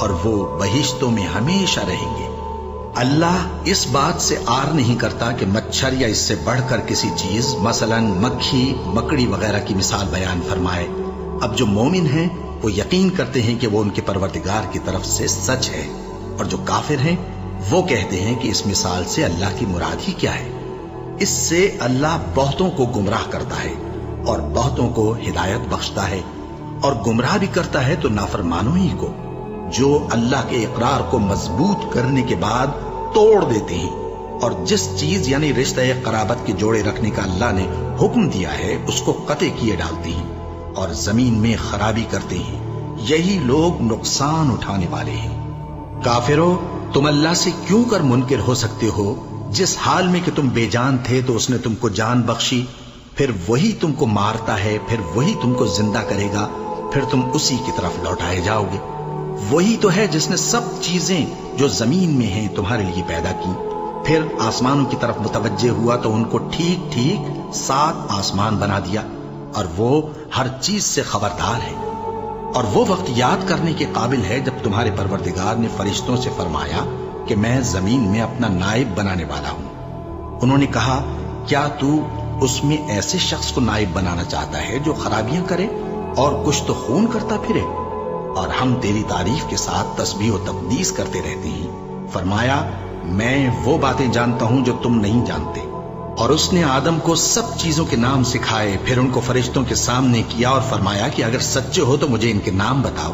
اور وہ بہشتوں میں ہمیشہ رہیں گے۔ اللہ اس بات سے آر نہیں کرتا کہ مچھر یا اس سے بڑھ کر کسی چیز مثلا مکھی مکڑی وغیرہ کی مثال بیان فرمائے۔ اب جو مومن ہیں وہ یقین کرتے ہیں کہ وہ ان کے پروردگار کی طرف سے سچ ہے، اور جو کافر ہیں وہ کہتے ہیں کہ اس مثال سے اللہ کی مراد ہی کیا ہے۔ اس سے اللہ بہتوں کو گمراہ کرتا ہے اور بہتوں کو ہدایت بخشتا ہے، اور گمراہ بھی کرتا ہے تو نافرمانوں ہی کو، جو اللہ کے اقرار کو مضبوط کرنے کے بعد توڑ دیتے ہیں، اور جس چیز یعنی رشتہ قرابت کے جوڑے رکھنے کا اللہ نے حکم دیا ہے اس کو قطع کیے ڈالتے ہیں اور زمین میں خرابی کرتے ہیں۔ یہی لوگ نقصان اٹھانے والے ہیں۔ کافرو، تم اللہ سے کیوں کر منکر ہو سکتے ہو؟ جس حال میں کہ تم بے جان تھے تو اس نے تم کو جان بخشی، پھر وہی تم کو مارتا ہے، پھر وہی تم کو زندہ کرے گا، پھر تم اسی کی طرف لوٹائے جاؤ گے۔ وہی تو ہے جس نے سب چیزیں جو زمین میں ہیں تمہارے لیے پیدا کی، پھر آسمانوں کی طرف متوجہ ہوا تو ان کو ٹھیک ٹھیک 7 آسمان بنا دیا، اور وہ ہر چیز سے خبردار ہے۔ اور وہ وقت یاد کرنے کے قابل ہے جب تمہارے پروردگار نے فرشتوں سے فرمایا کہ میں زمین میں اپنا نائب بنانے والا ہوں۔ انہوں نے کہا، کیا تو اس میں ایسے شخص کو نائب بنانا چاہتا ہے جو خرابیاں کرے اور کچھ تو خون کرتا پھرے؟ اور ہم تیری تعریف کے ساتھ تسبیح و تقدیس کرتے رہتے ہیں۔ فرمایا، میں وہ باتیں جانتا ہوں جو تم نہیں جانتے۔ اور اس نے آدم کو سب چیزوں کے نام سکھائے، پھر ان کو فرشتوں کے سامنے کیا اور فرمایا کہ اگر سچے ہو تو مجھے ان کے نام بتاؤ۔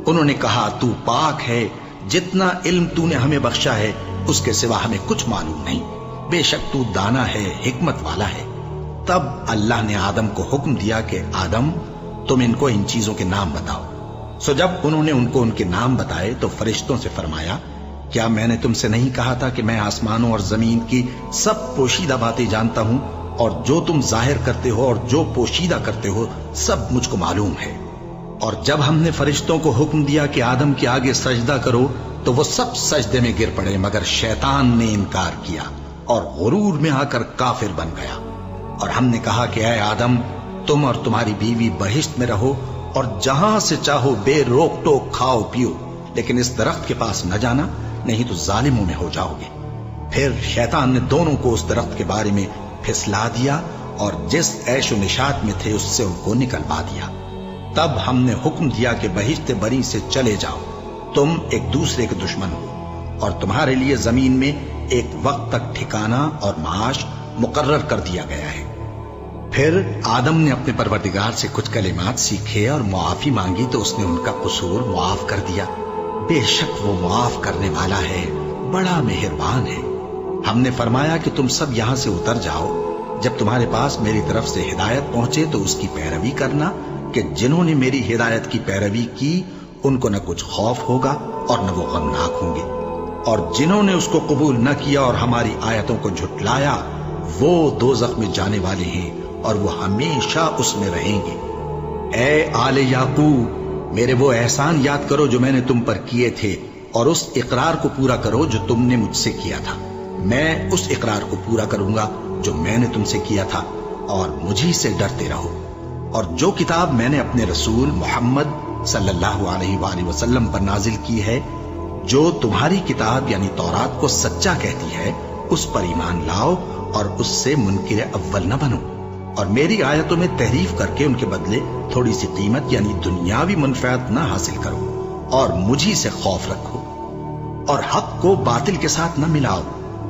انہوں نے کہا، تو پاک ہے، جتنا علم تو نے ہمیں بخشا ہے اس کے سوا ہمیں کچھ معلوم نہیں، بے شک تو دانا ہے، حکمت والا ہے۔ تب اللہ نے آدم کو حکم دیا کہ آدم، تم ان کو ان چیزوں کے نام بتاؤ۔ سو جب انہوں نے ان کو ان کے نام بتائے تو فرشتوں سے فرمایا، کیا میں نے تم سے نہیں کہا تھا کہ میں آسمانوں اور زمین کی سب پوشیدہ باتیں جانتا ہوں، اور جو تم ظاہر کرتے ہو اور جو پوشیدہ کرتے ہو سب مجھ کو معلوم ہے۔ اور جب ہم نے فرشتوں کو حکم دیا کہ آدم کے آگے سجدہ کرو تو وہ سب سجدے میں گر پڑے، مگر شیطان نے انکار کیا اور غرور میں آ کر کافر بن گیا۔ اور ہم نے کہا کہ اے آدم، تم اور تمہاری بیوی بہشت میں رہو اور جہاں سے چاہو بے روک ٹوک کھاؤ پیو، لیکن اس درخت کے پاس نہ جانا، نہیں تو ظالموں میں ہو جاؤ گے۔ پھر شیطان نے دونوں کو اس درخت کے بارے میں پھسلا دیا اور جس عیش و نشاط میں تھے اس سے ان کو نکلوا دیا۔ تب ہم نے حکم دیا کہ بہشت بری سے چلے جاؤ، تم ایک دوسرے کے دشمن ہو، اور تمہارے لیے زمین میں ایک وقت تک ٹھکانہ اور معاش مقرر کر دیا گیا ہے۔ پھر آدم نے اپنے پروردگار سے کچھ کلمات سیکھے اور معافی مانگی تو اس نے ان کا قصور معاف کر دیا۔ بے شک وہ معاف کرنے والا ہے، بڑا مہربان ہے۔ ہم نے فرمایا کہ تم سب یہاں سے اتر جاؤ، جب تمہارے پاس میری طرف سے ہدایت پہنچے تو اس کی پیروی کرنا، کہ جنہوں نے میری ہدایت کی پیروی کی ان کو نہ کچھ خوف ہوگا اور نہ وہ غمناک ہوں گے، اور جنہوں نے اس کو قبول نہ کیا اور ہماری آیتوں کو جھٹلایا وہ دوزخ میں جانے والے ہیں اور وہ ہمیشہ اس میں رہیں گے۔ اے آل یعقوب، میرے وہ احسان یاد کرو جو میں نے تم پر کیے تھے، اور اس اقرار کو پورا کرو جو تم نے مجھ سے کیا تھا۔ میں اس اقرار کو پورا کروں گا جو میں نے تم سے کیا تھا، اور مجھی سے ڈرتے رہو۔ اور جو کتاب میں نے اپنے رسول محمد صلی اللہ علیہ وآلہ وسلم پر نازل کی ہے، جو تمہاری کتاب یعنی تورات کو سچا کہتی ہے، اس پر ایمان لاؤ اور اس سے منکر اول نہ بنو، اور میری آیتوں میں تحریف کر کے ان کے بدلے تھوڑی سی قیمت یعنی دنیاوی منفعت نہ حاصل کرو، اور مجھی سے خوف رکھو، اور حق کو باطل کے ساتھ نہ ملاؤ،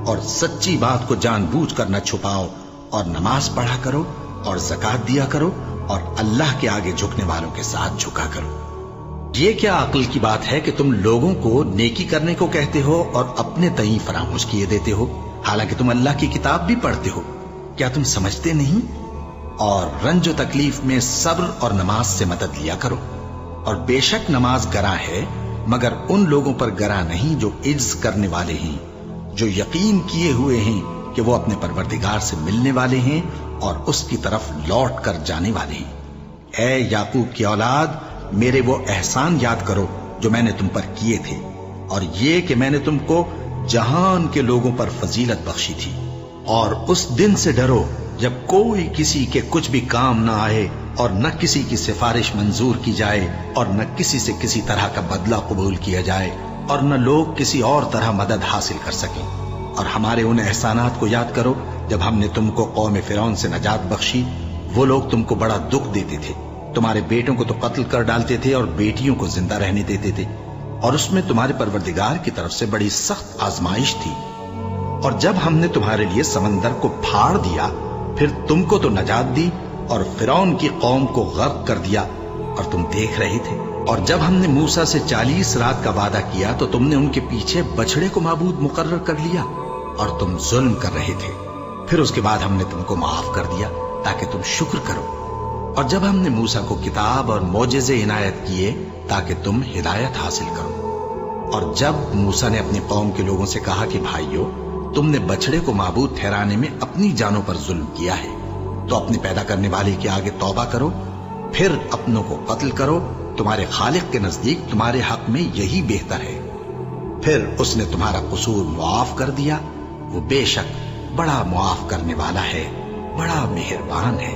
اور سچی بات کو جان بوجھ کر نہ چھپاؤ، اور نماز پڑھا کرو اور زکوٰۃ دیا کرو، اور اللہ کے آگے جھکنے والوں کے ساتھ جھکا کرو۔ یہ کیا عقل کی بات ہے کہ تم لوگوں کو نیکی کرنے کو کہتے ہو اور اپنے تئیں فراموش کیے دیتے ہو، حالانکہ تم اللہ کی کتاب بھی پڑھتے ہو؟ کیا تم سمجھتے نہیں؟ اور رنج و تکلیف میں صبر اور نماز سے مدد لیا کرو، اور بے شک نماز گراں ہے، مگر ان لوگوں پر گراں نہیں جو عجز کرنے والے ہیں، جو یقین کیے ہوئے ہیں کہ وہ اپنے پروردگار سے ملنے والے ہیں اور اس کی طرف لوٹ کر جانے والے ہیں۔ اے یعقوب کی اولاد، میرے وہ احسان یاد کرو جو میں نے تم پر کیے تھے، اور یہ کہ میں نے تم کو جہان کے لوگوں پر فضیلت بخشی تھی، اور اس دن سے ڈرو جب کوئی کسی کے کچھ بھی کام نہ آئے اور نہ کسی کی سفارش منظور کی جائے اور نہ کسی سے کسی طرح کا بدلہ قبول کیا جائے اور نہ لوگ کسی اور طرح مدد حاصل کر سکیں۔ اور ہمارے ان احسانات کو یاد کرو جب ہم نے تم کو قوم فرعون سے نجات بخشی۔ وہ لوگ تم کو بڑا دکھ دیتے تھے، تمہارے بیٹوں کو تو قتل کر ڈالتے تھے اور بیٹیوں کو زندہ رہنے دیتے تھے، اور اس میں تمہارے پروردگار کی طرف سے بڑی سخت آزمائش تھی۔ اور جب ہم نے تمہارے لیے سمندر کو پھاڑ دیا، پھر تم کو تو نجات دی اور فرعون کی قوم کو غرق کر دیا، اور تم دیکھ رہے تھے۔ اور جب ہم نے موسیٰ سے 40 رات کا وعدہ کیا تو تم نے ان کے پیچھے بچڑے کو معبود مقرر کر لیا، اور تم ظلم کر رہے تھے۔ پھر اس کے بعد ہم نے تم کو معاف کر دیا تاکہ تم شکر کرو۔ اور جب ہم نے موسیٰ کو کتاب اور معجزے عنایت کیے تاکہ تم ہدایت حاصل کرو۔ اور جب موسیٰ نے اپنی قوم کے لوگوں سے کہا کہ بھائیو، تم نے بچڑے کو معبود ٹھہرانے میں اپنی جانوں پر ظلم کیا ہے، تو اپنے پیدا کرنے والے کے آگے توبہ کرو، پھر اپنوں کو قتل کرو، تمہارے خالق کے نزدیک تمہارے حق میں یہی بہتر ہے۔ پھر اس نے تمہارا قصور معاف کر دیا، وہ بے شک بڑا معاف کرنے والا ہے، بڑا مہربان ہے۔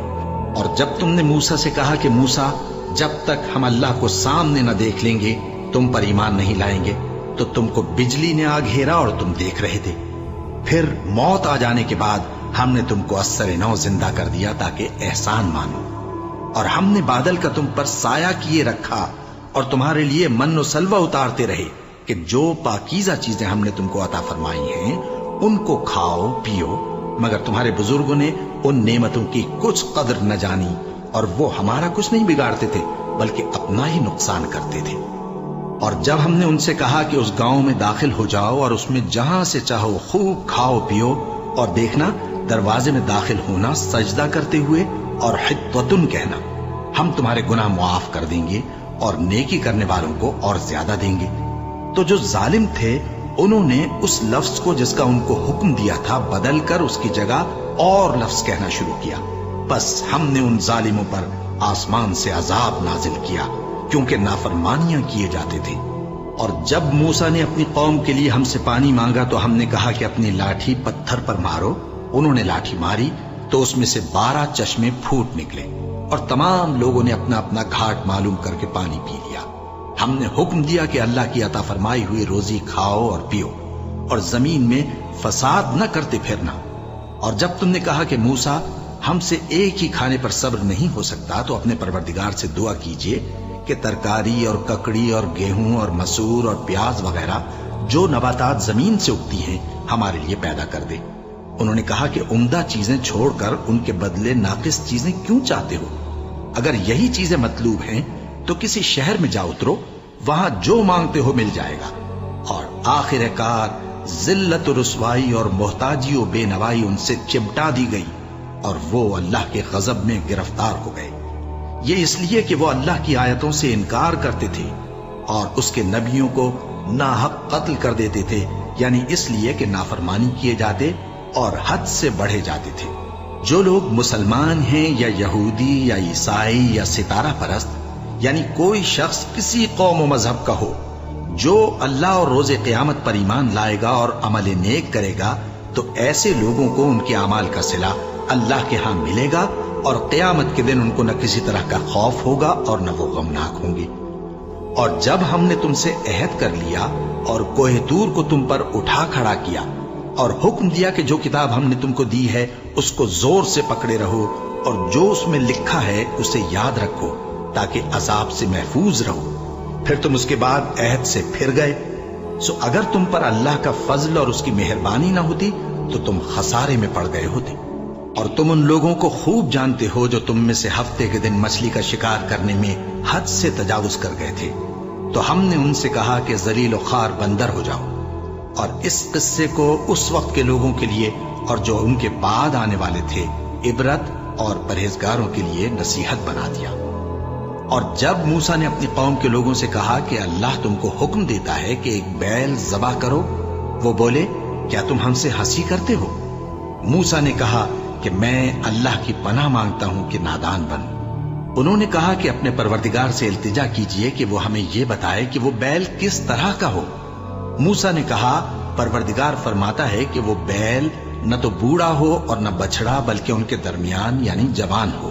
اور جب تم نے موسیٰ سے کہا کہ موسیٰ، جب تک ہم اللہ کو سامنے نہ دیکھ لیں گے تم پر ایمان نہیں لائیں گے، تو تم کو بجلی نے آ گھیرا اور تم دیکھ رہے تھے۔ پھر موت آ جانے کے بعد ہم نے تم کو اثر نو زندہ کر دیا تاکہ احسان مانو۔ اور ہم نے بادل کا تم پر سایہ کیے رکھا اور تمہارے لیے من و سلوہ اتارتے رہے کہ جو پاکیزہ چیزیں ہم نے تم کو عطا فرمائی ہیں ان کو کھاؤ پیو، مگر تمہارے بزرگوں نے ان نعمتوں کی کچھ قدر نہ جانی، اور وہ ہمارا کچھ نہیں بگاڑتے تھے بلکہ اپنا ہی نقصان کرتے تھے۔ اور جب ہم نے ان سے کہا کہ اس گاؤں میں داخل ہو جاؤ اور اس میں جہاں سے چاہو خوب کھاؤ پیو، اور دیکھنا دروازے میں داخل ہونا سجدہ کرتے ہوئے اور حطوتن کہنا، ہم تمہارے گناہ معاف کر دیں گے اور نیکی کرنے والوں کو اور زیادہ دیں گے۔ تو جو ظالم تھے انہوں نے اس لفظ کو جس کا ان کو حکم دیا تھا بدل کر اس کی جگہ اور لفظ کہنا شروع کیا، بس ہم نے ان ظالموں پر آسمان سے عذاب نازل کیا کیونکہ نافرمانیاں کیے جاتے تھے۔ اور جب موسیٰ نے اپنی قوم کے لیے ہم سے پانی مانگا تو ہم نے کہا کہ اپنی لاٹھی پتھر پر مارو۔ انہوں نے لاٹھی ماری تو اس میں سے 12 چشمے پھوٹ نکلے، اور تمام لوگوں نے اپنا اپنا گھاٹ معلوم کر کے پانی پی لیا۔ ہم نے حکم دیا کہ اللہ کی عطا فرمائی ہوئی روزی کھاؤ اور پیو، اور زمین میں فساد نہ کرتے پھرنا۔ اور جب تم نے کہا کہ موسیٰ، ہم سے ایک ہی کھانے پر صبر نہیں ہو سکتا، تو اپنے پروردگار سے دعا کیجئے کہ ترکاری اور ککڑی اور گیہوں اور مسور اور پیاز وغیرہ جو نباتات زمین سے اگتی ہیں ہمارے لیے پیدا کر دے۔ انہوں نے کہا کہ عمدہ چیزیں چھوڑ کر ان کے بدلے ناقص چیزیں کیوں چاہتے ہو؟ اگر یہی چیزیں مطلوب ہیں تو کسی شہر میں جا اترو، وہاں جو مانگتے ہو مل جائے گا۔ اور آخر کار ذلت و رسوائی اور محتاجی و بے نوائی ان سے چمٹا دی گئی، اور وہ اللہ کے غضب میں گرفتار ہو گئے۔ یہ اس لیے کہ وہ اللہ کی آیتوں سے انکار کرتے تھے اور اس کے نبیوں کو ناحق قتل کر دیتے تھے، یعنی اس لیے کہ نافرمانی کیے جاتے اور حد سے بڑھے جاتے تھے۔ جو لوگ مسلمان ہیں یا یہودی یا عیسائی یا ستارہ پرست، یعنی کوئی شخص کسی قوم و مذہب کا ہو، جو اللہ اور روز قیامت پر ایمان لائے گا اور عمل نیک کرے گا، تو ایسے لوگوں کو ان کے اعمال کا صلہ اللہ کے ہاں ملے گا، اور قیامت کے دن ان کو نہ کسی طرح کا خوف ہوگا اور نہ وہ غمناک ہوں گے۔ اور جب ہم نے تم سے عہد کر لیا اور کوہ طور کو تم پر اٹھا کھڑا کیا اور حکم دیا کہ جو کتاب ہم نے تم کو دی ہے اس کو زور سے پکڑے رہو، اور جو اس میں لکھا ہے اسے یاد رکھو تاکہ عذاب سے محفوظ رہو، پھر تم اس کے بعد عہد سے پھر گئے، سو اگر تم پر اللہ کا فضل اور اس کی مہربانی نہ ہوتی تو تم خسارے میں پڑ گئے ہوتے۔ اور تم ان لوگوں کو خوب جانتے ہو جو تم میں سے ہفتے کے دن مچھلی کا شکار کرنے میں حد سے تجاوز کر گئے تھے، تو ہم نے ان سے کہا کہ ذلیل و خوار بندر ہو جاؤ، اور اس قصے کو اس وقت کے لوگوں کے لیے اور جو ان کے بعد آنے والے تھے عبرت اور پرہیزگاروں کے لیے نصیحت بنا دیا۔ اور جب موسیٰ نے اپنی قوم کے لوگوں سے کہا کہ اللہ تم کو حکم دیتا ہے کہ ایک بیل ذبح کرو، وہ بولے کیا تم ہم سے ہنسی کرتے ہو؟ موسیٰ نے کہا کہ میں اللہ کی پناہ مانگتا ہوں کہ نادان بنوں۔ انہوں نے کہا کہ اپنے پروردگار سے التجا کیجئے کہ وہ ہمیں یہ بتائے کہ وہ بیل کس طرح کا ہو۔ موسیٰ نے کہا پروردگار فرماتا ہے کہ وہ بیل نہ تو بوڑھا ہو اور نہ بچڑا، بلکہ ان کے درمیان یعنی جوان ہو،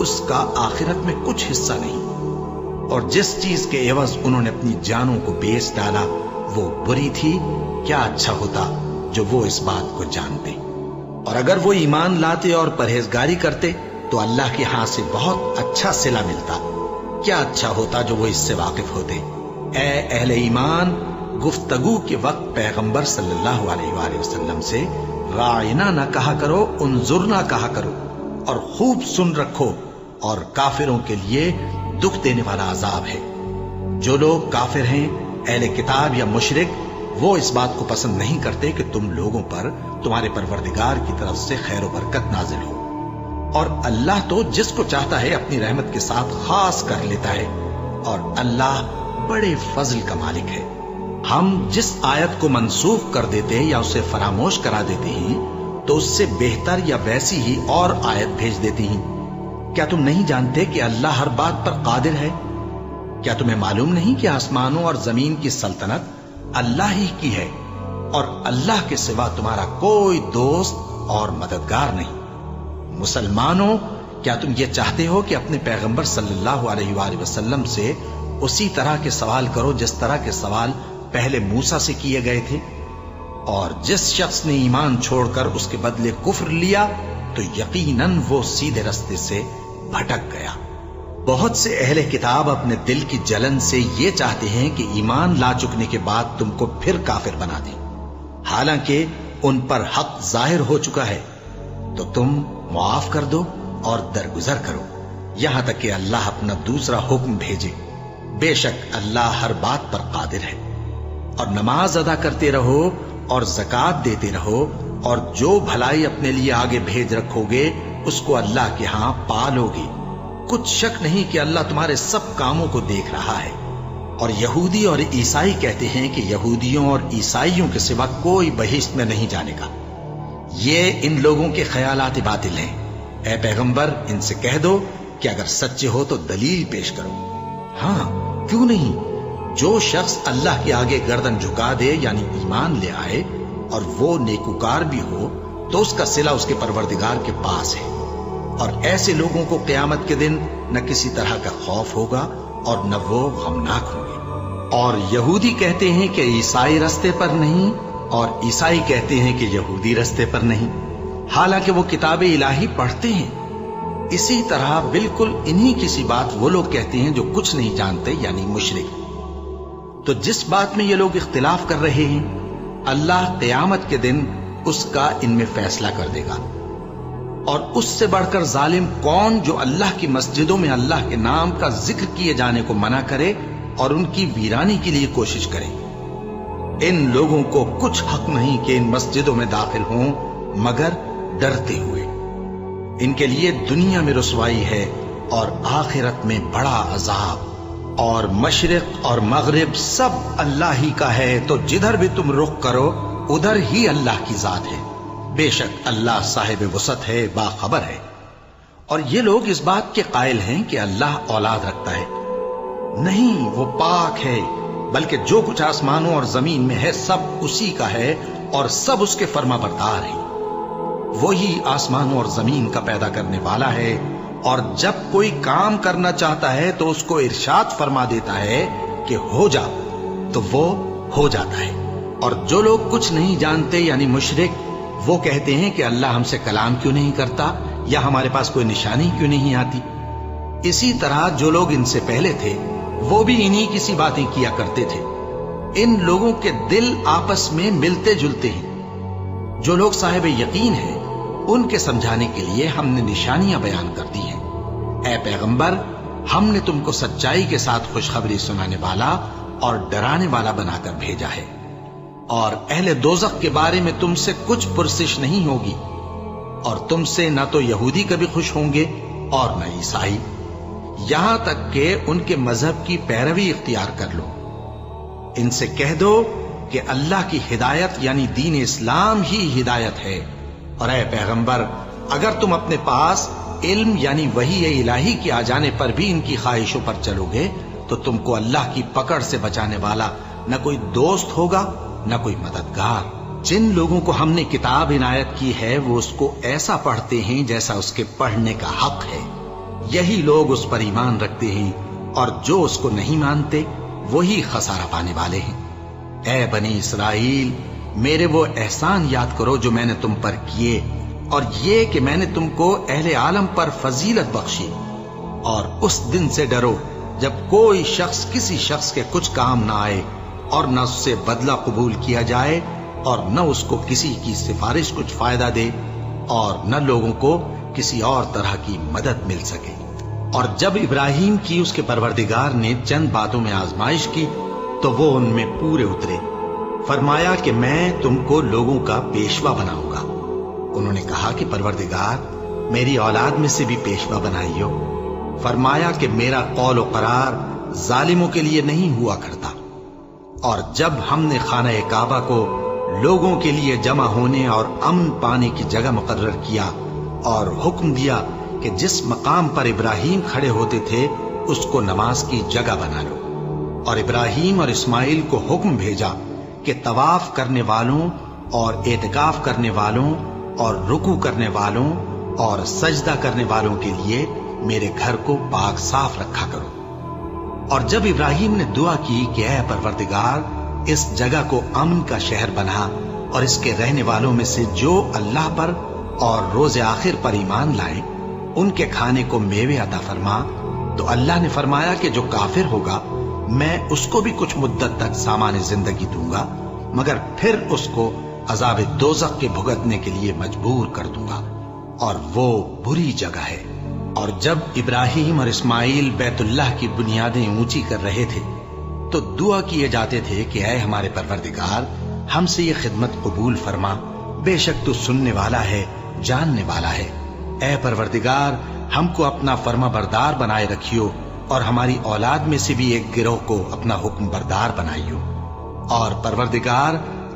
اس کا آخرت میں کچھ حصہ نہیں، اور جس چیز کے عوض انہوں نے اپنی جانوں کو بیچ ڈالا وہ بری تھی۔ کیا اچھا ہوتا جو وہ اس بات کو جانتے، اور اگر وہ ایمان لاتے اور پرہیزگاری کرتے تو اللہ کے ہاں سے بہت اچھا صلہ ملتا۔ کیا اچھا ہوتا جو وہ اس سے واقف ہوتے۔ اے اہل ایمان، گفتگو کے وقت پیغمبر صلی اللہ علیہ وآلہ وسلم سے راعنا نہ کہا کرو، انظرنا کہا کرو، اور خوب سن رکھو، اور کافروں کے لیے دکھ دینے والا عذاب ہے۔ جو لوگ کافر ہیں، اہل کتاب یا مشرک، وہ اس بات کو پسند نہیں کرتے کہ تم لوگوں پر تمہارے پروردگار کی طرف سے خیر و برکت نازل ہو، اور اللہ تو جس کو چاہتا ہے اپنی رحمت کے ساتھ خاص کر لیتا ہے، اور اللہ بڑے فضل کا مالک ہے۔ ہم جس آیت کو منسوخ کر دیتے یا اسے فراموش کرا دیتے ہیں تو اس سے بہتر یا ویسی ہی اور آیت بھیج دیتی ہیں۔ کیا تم نہیں جانتے کہ اللہ ہر بات پر قادر ہے؟ کیا تمہیں معلوم نہیں کہ آسمانوں اور زمین کی سلطنت اللہ ہی کی ہے، اور اللہ کے سوا تمہارا کوئی دوست اور مددگار نہیں؟ مسلمانوں، کیا تم یہ چاہتے ہو کہ اپنے پیغمبر صلی اللہ علیہ وآلہ وسلم سے اسی طرح کے سوال کرو جس طرح کے سوال پہلے موسیٰ سے کیے گئے تھے؟ اور جس شخص نے ایمان چھوڑ کر اس کے بدلے کفر لیا تو یقیناً وہ سیدھے رستے سے بھٹک گیا۔ بہت سے اہل کتاب اپنے دل کی جلن سے یہ چاہتے ہیں کہ ایمان لا چکنے کے بعد تم کو پھر کافر بنا دیں، حالانکہ ان پر حق ظاہر ہو چکا ہے۔ تو تم معاف کر دو اور درگزر کرو یہاں تک کہ اللہ اپنا دوسرا حکم بھیجے۔ بے شک اللہ ہر بات پر قادر ہے۔ اور نماز ادا کرتے رہو اور زکوٰۃ دیتے رہو، اور جو بھلائی اپنے لیے آگے بھیج رکھو گے اس کو اللہ کے ہاں پالو گے۔ کچھ شک نہیں کہ اللہ تمہارے سب کاموں کو دیکھ رہا ہے۔ اور یہودی اور عیسائی کہتے ہیں کہ یہودیوں اور عیسائیوں کے سوا کوئی بہشت میں نہیں جانے گا۔ یہ ان لوگوں کے خیالات باطل ہیں۔ اے پیغمبر، ان سے کہہ دو کہ اگر سچے ہو تو دلیل پیش کرو۔ ہاں، کیوں نہیں؟ جو شخص اللہ کے آگے گردن جھکا دے، یعنی ایمان لے آئے، اور وہ نیکوکار بھی ہو، تو اس کا صلہ اس کے پروردگار کے پاس ہے۔ اور ایسے لوگوں کو قیامت کے دن نہ کسی طرح کا خوف ہوگا اور نہ وہ غمناک ہوں گے۔ اور یہودی کہتے ہیں کہ عیسائی رستے پر نہیں، اور عیسائی کہتے ہیں کہ یہودی رستے پر نہیں، حالانکہ وہ کتاب الہی پڑھتے ہیں۔ اسی طرح بالکل انہی کسی بات وہ لوگ کہتے ہیں جو کچھ نہیں جانتے، یعنی مشرک۔ تو جس بات میں یہ لوگ اختلاف کر رہے ہیں، اللہ قیامت کے دن اس کا ان میں فیصلہ کر دے گا۔ اور اس سے بڑھ کر ظالم کون جو اللہ کی مسجدوں میں اللہ کے نام کا ذکر کیے جانے کو منع کرے اور ان کی ویرانی کے لیے کوشش کرے۔ ان لوگوں کو کچھ حق نہیں کہ ان مسجدوں میں داخل ہوں مگر ڈرتے ہوئے۔ ان کے لیے دنیا میں رسوائی ہے اور آخرت میں بڑا عذاب۔ اور مشرق اور مغرب سب اللہ ہی کا ہے، تو جدھر بھی تم رخ کرو ادھر ہی اللہ کی ذات ہے۔ بے شک اللہ صاحب وسعت ہے، باخبر ہے۔ اور یہ لوگ اس بات کے قائل ہیں کہ اللہ اولاد رکھتا ہے۔ نہیں، وہ پاک ہے، بلکہ جو کچھ آسمانوں اور زمین میں ہے سب اسی کا ہے، اور سب اس کے فرما بردار ہیں۔ وہی آسمانوں اور زمین کا پیدا کرنے والا ہے، اور جب کوئی کام کرنا چاہتا ہے تو اس کو ارشاد فرما دیتا ہے کہ ہو جا، تو وہ ہو جاتا ہے۔ اور جو لوگ کچھ نہیں جانتے، یعنی مشرک، وہ کہتے ہیں کہ اللہ ہم سے کلام کیوں نہیں کرتا، یا ہمارے پاس کوئی نشانی کیوں نہیں آتی۔ اسی طرح جو لوگ ان سے پہلے تھے وہ بھی انہی کسی باتیں کیا کرتے تھے۔ ان لوگوں کے دل آپس میں ملتے جلتے ہیں۔ جو لوگ صاحب یقین ہیں ان کے سمجھانے کے لیے ہم نے نشانیاں بیان کر دی ہیں۔ اے پیغمبر، ہم نے تم کو سچائی کے ساتھ خوشخبری سنانے والا اور ڈرانے والا بنا کر بھیجا ہے۔ اور اہل دوزخ کے بارے میں تم سے کچھ پرسش نہیں ہوگی، اور تم سے نہ تو یہودی کبھی خوش ہوں گے اور نہ عیسائی، یہاں تک کہ ان کے مذہب کی پیروی اختیار کر لو۔ ان سے کہہ دو کہ اللہ کی ہدایت یعنی دین اسلام ہی ہدایت ہے۔ اور اے پیغمبر، اگر تم اپنے پاس علم یعنی وحی الہی کے آ جانے پر بھی ان کی خواہشوں پر چلو گے تو تم کو اللہ کی پکڑ سے بچانے والا نہ کوئی دوست ہوگا نہ کوئی مددگار۔ جن لوگوں کو ہم نے کتاب عنایت کی ہے وہ اس کو ایسا پڑھتے ہیں جیسا اس کے پڑھنے کا حق ہے، یہی لوگ اس پر ایمان رکھتے ہیں اور جو اس کو نہیں مانتے وہی خسارہ پانے والے ہیں۔ اے بنی اسرائیل، میرے وہ احسان یاد کرو جو میں نے تم پر کیے، اور یہ کہ میں نے تم کو اہل عالم پر فضیلت بخشی، اور اس دن سے ڈرو جب کوئی شخص کسی شخص کے کچھ کام نہ آئے اور نہ اس سے بدلہ قبول کیا جائے اور نہ اس کو کسی کی سفارش کچھ فائدہ دے اور نہ لوگوں کو کسی اور طرح کی مدد مل سکے۔ اور جب ابراہیم کی اس کے پروردگار نے چند باتوں میں آزمائش کی تو وہ ان میں پورے اترے۔ فرمایا کہ میں تم کو لوگوں کا پیشوا بناؤں گا۔ انہوں نے کہا کہ پروردگار، میری اولاد میں سے بھی پیشوا بنائیو۔ فرمایا کہ میرا قول و قرار ظالموں کے لیے نہیں ہوا کرتا۔ اور جب ہم نے خانہ کعبہ کو لوگوں کے لیے جمع ہونے اور امن پانے کی جگہ مقرر کیا اور حکم دیا کہ جس مقام پر ابراہیم کھڑے ہوتے تھے اس کو نماز کی جگہ بنا لو، اور ابراہیم اور اسماعیل کو حکم بھیجا کہ طواف کرنے والوں اور اعتکاف کرنے والوں اور رکوع کرنے والوں اور سجدہ کرنے والوں کے لیے میرے گھر کو پاک صاف رکھا کرو۔ اور جب ابراہیم نے دعا کی کہ اے پروردگار، اس جگہ کو امن کا شہر بنا اور اس کے رہنے والوں میں سے جو اللہ پر اور روز آخر پر ایمان لائیں ان کے کھانے کو میوے عطا فرما، تو اللہ نے فرمایا کہ جو کافر ہوگا میں اس کو بھی کچھ مدت تک سامان زندگی دوں گا، مگر پھر اس کو عذاب دوزخ کے بھگتنے کے لیے مجبور کر دوں گا، اور وہ بری جگہ ہے۔ اور جب ابراہیم اور اسماعیل بیت اللہ کی بنیادیں اونچی کر رہے تھے تو دعا کیے جاتے تھے کہ اے ہمارے پروردگار، ہم سے یہ خدمت قبول فرما، بے شک تو سننے والا ہے، جاننے والا ہے۔ اے پروردگار، ہم کو اپنا فرما بردار بنائے رکھیو، اور ہماری اولاد میں سے بھی ایک گروہ کو اپنا حکم بردار بنائیو۔ اور پروردگار،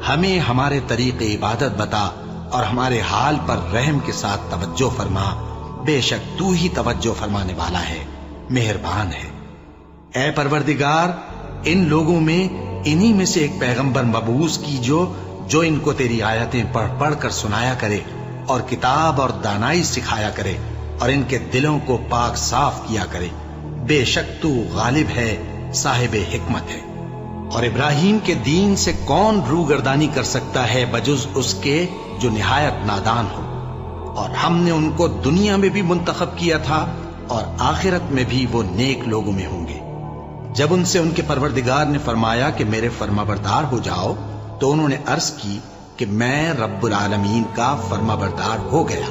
ہمیں ہمارے طریق عبادت بتا اور ہمارے حال پر رحم کے ساتھ توجہ فرما، بے شک تو ہی توجہ فرمانے والا ہے، مہربان ہے۔ اے پروردگار، ان لوگوں میں انہی میں سے ایک پیغمبر مبعوث کیجو جو ان کو تیری آیتیں پڑھ پڑھ کر سنایا کرے اور کتاب اور دانائی سکھایا کرے اور ان کے دلوں کو پاک صاف کیا کرے، بے شک تو غالب ہے، صاحب حکمت ہے۔ اور ابراہیم کے دین سے کون روگردانی کر سکتا ہے بجز اس کے جو نہایت نادان ہو؟ اور ہم نے ان کو دنیا میں بھی منتخب کیا تھا اور آخرت میں بھی وہ نیک لوگوں میں ہوں گے۔ جب ان سے ان کے پروردگار نے فرمایا کہ میرے فرما بردار ہو جاؤ تو انہوں نے عرض کی کہ میں رب العالمین کا فرما بردار ہو گیا۔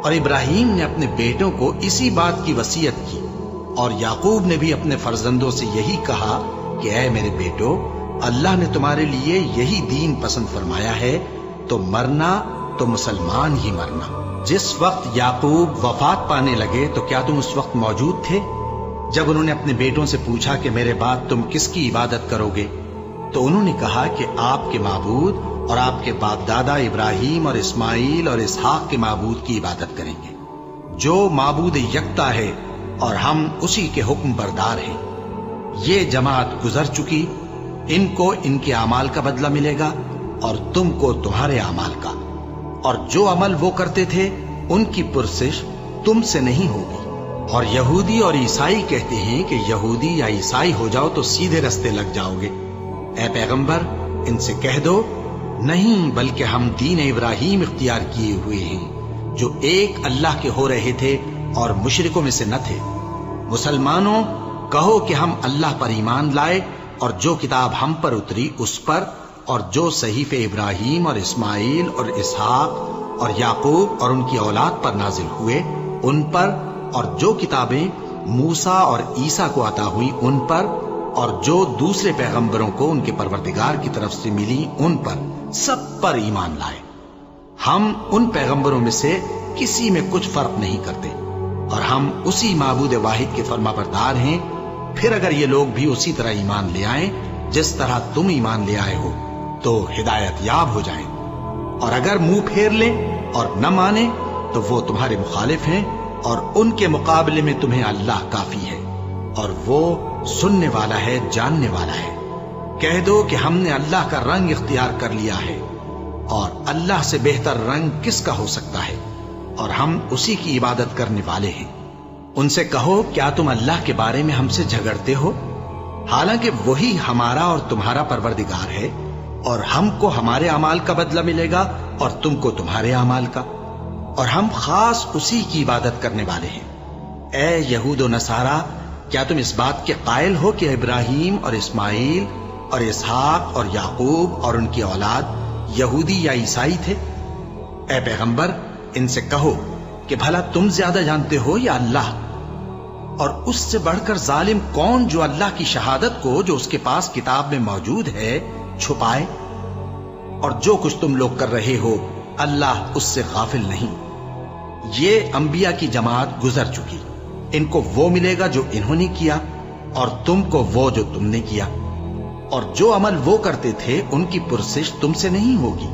اور ابراہیم نے اپنے بیٹوں کو اسی بات کی وصیت کی، اور یعقوب نے بھی اپنے فرزندوں سے یہی کہا کہ اے میرے بیٹو، اللہ نے تمہارے لیے یہی دین پسند فرمایا ہے، تو مرنا تو مسلمان ہی مرنا۔ جس وقت یعقوب وفات پانے لگے تو کیا تم اس وقت موجود تھے؟ جب انہوں نے اپنے بیٹوں سے پوچھا کہ میرے بعد تم کس کی عبادت کرو گے، تو انہوں نے کہا کہ آپ کے معبود اور آپ کے باپ دادا ابراہیم اور اسماعیل اور اسحاق کے معبود کی عبادت کریں گے، جو معبود یکتا ہے اور ہم اسی کے حکم بردار ہیں۔ یہ جماعت گزر چکی، ان کو ان کے اعمال کا بدلہ ملے گا اور تم کو تمہارے اعمال کا، اور جو عمل وہ کرتے تھے ان کی پرسش تم سے نہیں ہوگی۔ اور یہودی اور عیسائی کہتے ہیں کہ یہودی یا عیسائی ہو جاؤ تو سیدھے رستے لگ جاؤ گے۔ اے پیغمبر، ان سے کہہ دو نہیں، بلکہ ہم دین ابراہیم اختیار کیے ہوئے ہیں جو ایک اللہ کے ہو رہے تھے اور مشرکوں میں سے نہ تھے۔ مسلمانوں، کہو کہ ہم اللہ پر ایمان لائے اور جو کتاب ہم پر اتری اس پر، اور جو صحیفے ابراہیم اور اسماعیل اور اسحاق اور یعقوب اور ان کی اولاد پر نازل ہوئے ان پر، اور جو کتابیں موسیٰ اور عیسیٰ کو عطا ہوئی ان پر، اور جو دوسرے پیغمبروں کو ان کے پروردگار کی طرف سے ملی ان پر، سب پر ایمان لائے۔ ہم ان پیغمبروں میں سے کسی میں کچھ فرق نہیں کرتے، اور ہم اسی معبود واحد کے فرما بردار ہیں۔ پھر اگر یہ لوگ بھی اسی طرح ایمان لے آئیں جس طرح تم ایمان لے آئے ہو تو ہدایت یاب ہو جائیں، اور اگر منہ پھیر لیں اور نہ مانیں تو وہ تمہارے مخالف ہیں، اور ان کے مقابلے میں تمہیں اللہ کافی ہے، اور وہ سننے والا ہے، جاننے والا ہے۔ کہہ دو کہ ہم نے اللہ کا رنگ اختیار کر لیا ہے، اور اللہ سے بہتر رنگ کس کا ہو سکتا ہے، اور ہم اسی کی عبادت کرنے والے ہیں۔ ان سے کہو کیا تم اللہ کے بارے میں ہم سے جھگڑتے ہو، حالانکہ وہی ہمارا اور تمہارا پروردگار ہے، اور ہم کو ہمارے اعمال کا بدلہ ملے گا اور تم کو تمہارے اعمال کا، اور ہم خاص اسی کی عبادت کرنے والے ہیں۔ اے یہود و نصارا، کیا تم اس بات کے قائل ہو کہ ابراہیم اور اسماعیل اور اسحاق اور یعقوب اور ان کی اولاد یہودی یا عیسائی تھے؟ اے پیغمبر، ان سے کہو کہ بھلا تم زیادہ جانتے ہو یا اللہ؟ اور اس سے بڑھ کر ظالم کون جو اللہ کی شہادت کو جو اس کے پاس کتاب میں موجود ہے چھپائے؟ اور جو کچھ تم لوگ کر رہے ہو اللہ اس سے غافل نہیں۔ یہ انبیاء کی جماعت گزر چکی، ان کو وہ ملے گا جو انہوں نے کیا، اور تم کو وہ جو تم نے کیا، اور جو عمل وہ کرتے تھے ان کی پرسش تم سے نہیں ہوگی۔